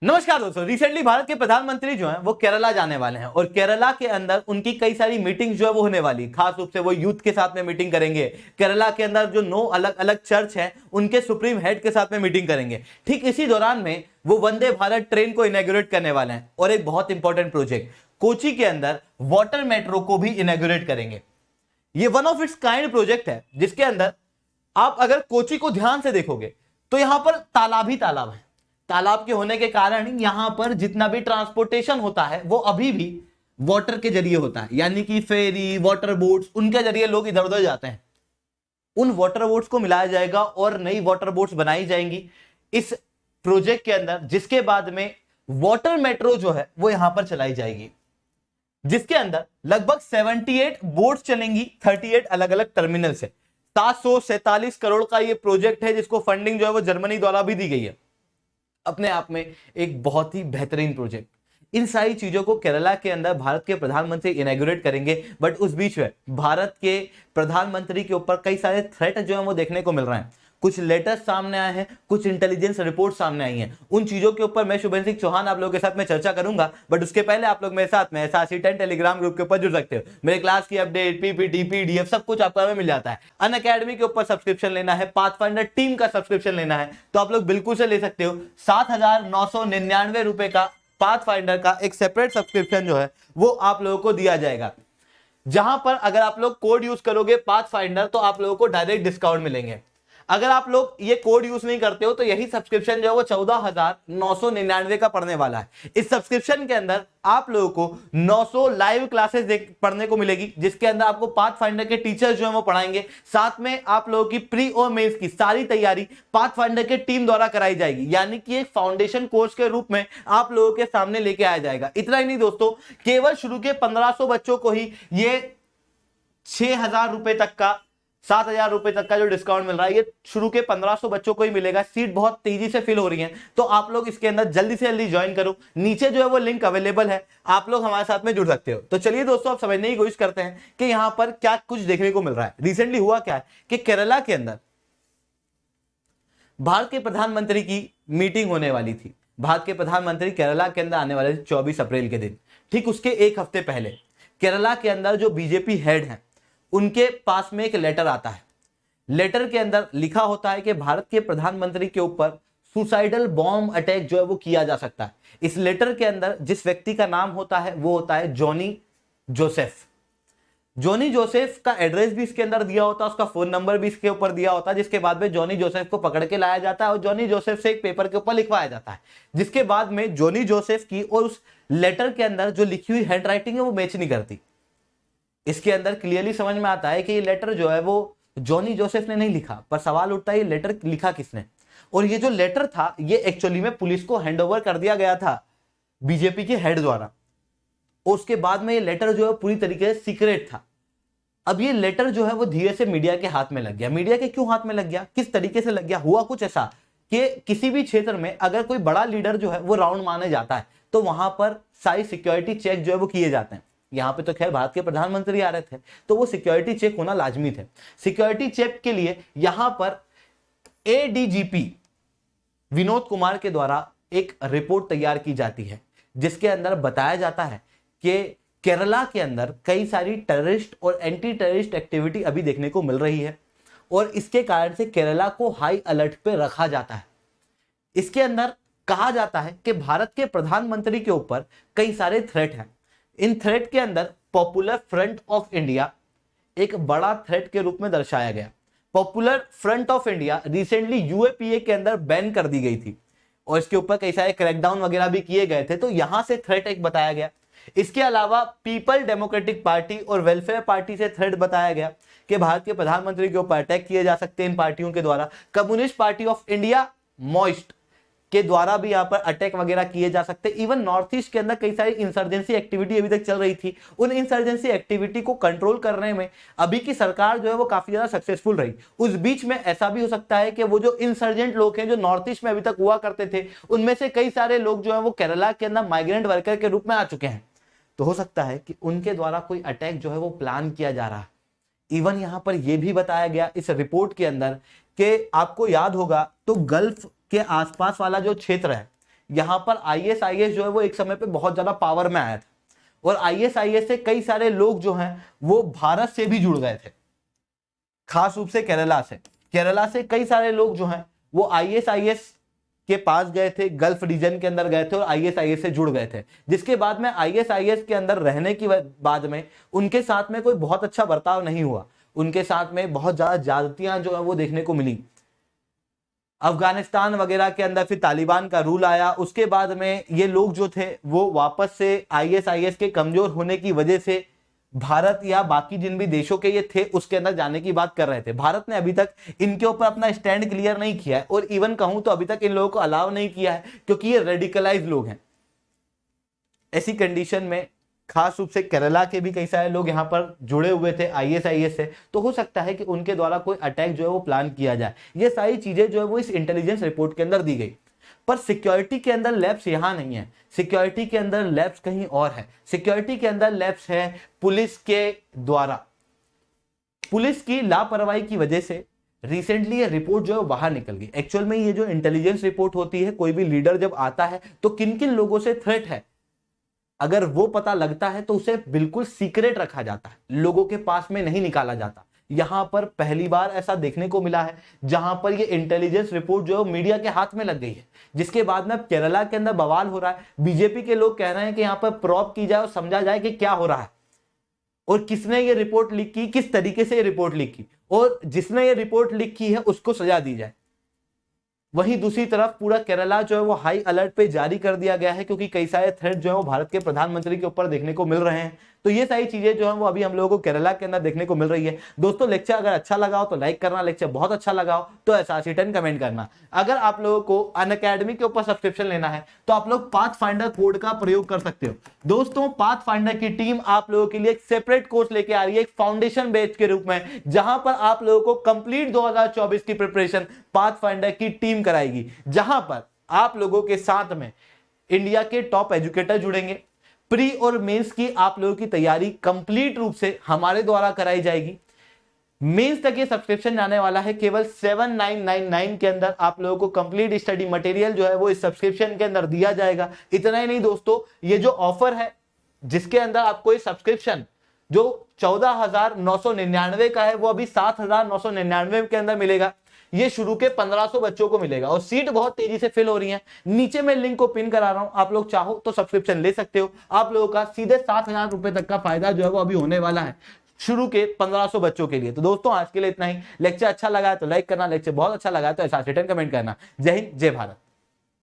नमस्कार दोस्तों, रिसेंटली भारत के प्रधानमंत्री जो हैं वो केरला जाने वाले हैं और केरला के अंदर उनकी कई सारी मीटिंग जो है वो होने वाली है। खास रूप से वो यूथ के साथ में मीटिंग करेंगे। केरला के अंदर जो 9 अलग अलग चर्च हैं उनके सुप्रीम हेड के साथ में मीटिंग करेंगे। ठीक इसी दौरान में वो वंदे भारत ट्रेन को इनॉग्रेट करने वाले हैं और एक बहुत इंपॉर्टेंट प्रोजेक्ट कोची के अंदर वाटर मेट्रो को भी इनॉग्रेट करेंगे। ये one of its kind project है जिसके अंदर आप अगर कोची को ध्यान से देखोगे तो यहां पर तालाब ही तालाब है। तालाब के होने के कारण यहां पर जितना भी ट्रांसपोर्टेशन होता है वो अभी भी वाटर के जरिए होता है, यानी कि फेरी, वाटर बोट्स, उनके जरिए लोग इधर उधर जाते हैं। उन वाटर बोट्स को मिलाया जाएगा और नई वाटर बोट्स बनाई जाएंगी इस प्रोजेक्ट के अंदर, जिसके बाद में वाटर मेट्रो जो है वो यहां पर चलाई जाएगी, जिसके अंदर लगभग 78 बोट्स चलेंगी 38 अलग अलग टर्मिनल से। 747 करोड़ का ये प्रोजेक्ट है जिसको फंडिंग जो है वो जर्मनी द्वारा भी दी गई है। अपने आप में एक बहुत ही बेहतरीन प्रोजेक्ट। इन सारी चीजों को केरला के अंदर भारत के प्रधानमंत्री इनॉग्रेट करेंगे, बट उस बीच में भारत के प्रधानमंत्री के ऊपर कई सारे थ्रेट जो है वो देखने को मिल रहे हैं। कुछ लेटर्स सामने आए हैं, कुछ इंटेलिजेंस रिपोर्ट सामने आई हैं। उन चीजों के ऊपर मैं शुभेंद्र सिंह चौहान आप लोगों के साथ में चर्चा करूंगा, बट उसके पहले आप लोग मेरे साथ में SRC10 टेलीग्राम ग्रुप के ऊपर जुड़ सकते हो। मेरे क्लास की अपडेट, पीपीटी, पीडीएफ सब कुछ आपको मिल जाता है। अनअकैडमी के ऊपर सब्सक्रिप्शन लेना है, पाथफाइंडर टीम का सब्सक्रिप्शन लेना है तो आप लोग बिल्कुल से ले सकते हो। 7,999 रुपए का पाथफाइंडर का एक सेपरेट सब्सक्रिप्शन जो है वो आप लोगों को दिया जाएगा, जहां पर अगर आप लोग कोड यूज करोगे पाथफाइंडर तो आप लोगों को डायरेक्ट डिस्काउंट मिलेंगे। अगर आप लोग ये कोड यूज नहीं करते हो तो यही सब्सक्रिप्शन जो है वो 14,999 का पड़ने वाला है। इस सब्सक्रिप्शन के अंदर आप लोगों को 900 लाइव क्लासेस पढ़ने को मिलेगी, जिसके अंदर आपको पाथफाइंडर के टीचर जो है वो पढ़ाएंगे। साथ में आप लोगों की प्री और मेंस की सारी तैयारी पाथफाइंडर के टीम द्वारा कराई जाएगी, यानी कि एक फाउंडेशन कोर्स के रूप में आप लोगों के सामने लेके आया जाएगा। इतना ही नहीं दोस्तों, केवल शुरू के 1500 बच्चों को ही ये 6,000 रुपए तक का, 7,000 रुपए तक का जो डिस्काउंट मिल रहा है ये शुरू के 1500 बच्चों को ही मिलेगा। सीट बहुत तेजी से फिल हो रही है तो आप लोग इसके अंदर जल्दी से जल्दी ज्वाइन करो। नीचे जो है वो लिंक अवेलेबल है, आप लोग हमारे साथ में जुड़ सकते हो। तो चलिए दोस्तों, आप समझने की कोशिश करते हैं कि यहां पर क्या कुछ देखने को मिल रहा है। रिसेंटली हुआ क्या है कि केरला के अंदर भारत के प्रधानमंत्री की मीटिंग होने वाली थी। भारत के प्रधानमंत्री केरला के अंदर आने वाले थे 24 अप्रैल के दिन। ठीक उसके एक हफ्ते पहले केरला के अंदर जो बीजेपी हेड हैं उनके पास में एक लेटर आता है। लेटर के अंदर लिखा होता है कि भारत के प्रधानमंत्री के ऊपर सुसाइडल बॉम्ब अटैक जो है वो किया जा सकता है। इस लेटर के अंदर जिस व्यक्ति का नाम होता है वो होता है जॉनी जोसेफ। जॉनी जोसेफ का एड्रेस भी इसके अंदर दिया होता है, उसका फोन नंबर भी इसके ऊपर दिया होता है, जिसके बाद में जॉनी जोसेफ को पकड़ के लाया जाता है और जॉनी जोसेफ से एक पेपर के ऊपर लिखवाया जाता है, जिसके बाद में जॉनी जोसेफ की और उस लेटर के अंदर जो लिखी हुई हैंडराइटिंग है वो मैच नहीं करती। इसके अंदर क्लियरली समझ में आता है कि ये लेटर जो है वो जॉनी जोसेफ ने नहीं लिखा, पर सवाल उठता है ये लेटर लिखा किसने। और ये जो लेटर था ये एक्चुअली में पुलिस को हैंडओवर कर दिया गया था बीजेपी के हेड द्वारा, और उसके बाद में ये लेटर जो है पूरी तरीके से सीक्रेट था। अब ये लेटर जो है वो धीरे से मीडिया के हाथ में लग गया। मीडिया के क्यों हाथ में लग गया, किस तरीके से लग गया? हुआ कुछ ऐसा कि किसी भी क्षेत्र में अगर कोई बड़ा लीडर जो है वो राउंड माने जाता है तो वहां पर सारी सिक्योरिटी चेक जो है वो किए जाते हैं। यहां पे तो खैर भारत के प्रधानमंत्री आ रहे थे तो वो सिक्योरिटी चेक होना लाजमी थे। सिक्योरिटी चेक के लिए यहां पर एडीजीपी विनोद कुमार के द्वारा एक रिपोर्ट तैयार की जाती है, जिसके अंदर बताया जाता है कि केरला के अंदर कई सारी टेररिस्ट और एंटी टेररिस्ट एक्टिविटी अभी देखने को मिल रही है और इसके कारण से केरला को हाई अलर्ट पे रखा जाता है। इसके अंदर कहा जाता है कि भारत के प्रधानमंत्री के ऊपर कई सारे थ्रेट हैं। इन थ्रेट के अंदर पॉपुलर फ्रंट ऑफ इंडिया एक बड़ा थ्रेट के रूप में दर्शाया गया। Popular front of India recently UAPA के अंदर बैन कर दी गई थी और इसके ऊपर कई सारे क्रैकडाउन वगैरह भी किए गए थे, तो यहां से थ्रेट एक बताया गया। इसके अलावा पीपल डेमोक्रेटिक पार्टी और वेलफेयर पार्टी से थ्रेट बताया गया कि भारत के प्रधानमंत्री के ऊपर अटैक किए जा सकते हैं इन पार्टियों के द्वारा। Communist party of India moist के द्वारा भी यहां पर अटैक वगैरह किए जा सकते हैं। इवन नॉर्थ ईस्ट के अंदर कई सारी इंसर्जेंसी एक्टिविटी अभी तक चल रही थी, उन इंसर्जेंसी एक्टिविटी को कंट्रोल करने में अभी की सरकार जो है वो काफी ज्यादा सक्सेसफुल रही। उस बीच में ऐसा भी हो सकता है कि वो जो इंसर्जेंट लोग हैं जो नॉर्थ ईस्ट में अभी तक हुआ करते थे उनमें से कई सारे लोग जो है वो केरला के अंदर माइग्रेंट वर्कर के रूप में आ चुके हैं। तो हो सकता है कि उनके द्वारा कोई अटैक जो है वो प्लान किया जा रहा है। इवन यहां पर यह भी बताया गया इस रिपोर्ट के अंदर कि आपको याद होगा तो गल्फ के आसपास वाला जो क्षेत्र है यहाँ पर ISIS जो है वो एक समय पे बहुत ज्यादा पावर में आया था, और ISIS से कई सारे लोग जो हैं वो भारत से भी जुड़ गए थे, खास रूप से केरला से कई सारे लोग जो हैं वो ISIS के पास गए थे, गल्फ रीजन के अंदर गए थे और ISIS से जुड़ गए थे, जिसके बाद में ISIS के अंदर रहने की बाद में उनके साथ में कोई बहुत अच्छा बर्ताव नहीं हुआ, उनके साथ में बहुत ज्यादा ज्यादतियां जो है वो देखने को मिली। अफगानिस्तान वगैरह के अंदर फिर तालिबान का रूल आया, उसके बाद में ये लोग जो थे वो वापस से ISIS के कमजोर होने की वजह से भारत या बाकी जिन भी देशों के ये थे उसके अंदर जाने की बात कर रहे थे। भारत ने अभी तक इनके ऊपर अपना स्टैंड क्लियर नहीं किया है, और इवन कहूं तो अभी तक इन लोगों को अलाउ नहीं किया है, क्योंकि ये रेडिकलाइज लोग हैं। ऐसी कंडीशन में खास रूप से केरला के भी कई सारे लोग यहाँ पर जुड़े हुए थे ISIS से, तो हो सकता है कि उनके द्वारा कोई अटैक जो है वो प्लान किया जाए। ये सारी चीजें जो है वो इस इंटेलिजेंस रिपोर्ट के अंदर दी गई, पर सिक्योरिटी के अंदर लैप्स यहां नहीं है, सिक्योरिटी के अंदर लैप्स कहीं और है। सिक्योरिटी के अंदर लैप्स है पुलिस के द्वारा। पुलिस की लापरवाही की वजह से रिसेंटली ये रिपोर्ट जो है बाहर निकल गई। एक्चुअल में ये जो इंटेलिजेंस रिपोर्ट होती है, कोई भी लीडर जब आता है तो किन किन लोगों से थ्रेट है, अगर वो पता लगता है तो उसे बिल्कुल सीक्रेट रखा जाता है, लोगों के पास में नहीं निकाला जाता। यहां पर पहली बार ऐसा देखने को मिला है जहां पर ये इंटेलिजेंस रिपोर्ट जो है मीडिया के हाथ में लग गई है, जिसके बाद में अब केरला के अंदर बवाल हो रहा है। बीजेपी के लोग कह रहे हैं कि यहां पर प्रॉब की जाए और समझा जाए कि क्या हो रहा है, और किसने ये रिपोर्ट लीक की, किस तरीके से ये रिपोर्ट लीक की, और जिसने ये रिपोर्ट लीक की है उसको सजा दी जाए। वहीं दूसरी तरफ पूरा केरला जो है वो हाई अलर्ट पे जारी कर दिया गया है, क्योंकि कई सारे थ्रेट जो है वो भारत के प्रधानमंत्री के ऊपर देखने को मिल रहे हैं। तो ये सारी चीजें जो है वो अभी हम लोगों को केरला के अंदर देखने को मिल रही है। दोस्तों लेक्चर अगर अच्छा लगा हो तो लाइक करना, लेक्चर बहुत अच्छा लगा हो तो ऐसा रिटर्न कमेंट करना। अगर आप लोगों को अनअकैडमी के ऊपर सब्सक्रिप्शन लेना है तो आप लोग पाथफाइंडर कोड का प्रयोग कर सकते हो। दोस्तों पाथफाइंडर की टीम आप लोगों के लिए एक सेपरेट कोर्स लेके आ रही है, एक फाउंडेशन बैच के रूप में, जहां पर आप लोगों को कंप्लीट 2024 की प्रिपरेशन पाथफाइंडर की टीम कराएगी, जहां पर आप लोगों के साथ में इंडिया के टॉप एजुकेटर जुड़ेंगे। प्री और मेंस की आप लोगों की तैयारी कंप्लीट रूप से हमारे द्वारा कराई जाएगी। मेंस तक ये सब्सक्रिप्शन जाने वाला है केवल 7999 के अंदर। आप लोगों को कंप्लीट स्टडी मटेरियल जो है वो इस सब्सक्रिप्शन के अंदर दिया जाएगा। इतना ही नहीं दोस्तों, ये जो ऑफर है जिसके अंदर आपको ये सब्सक्रिप्शन जो 14,999 का है वो अभी 7,999 के अंदर मिलेगा। ये शुरू के 1500 बच्चों को मिलेगा, और सीट बहुत तेजी से फिल हो रही है। नीचे मैं लिंक को पिन करा रहा हूं, आप लोग चाहो तो सब्सक्रिप्शन ले सकते हो। आप लोगों का सीधे 7,000 रुपए तक का फायदा जो है वो अभी होने वाला है शुरू के 1500 बच्चों के लिए। तो दोस्तों आज के लिए इतना ही। लेक्चर अच्छा लगा है तो लाइक करना, लेक्चर बहुत अच्छा लगा है तो ऐसा रिटर्न कमेंट करना। जय हिंद, जय भारत।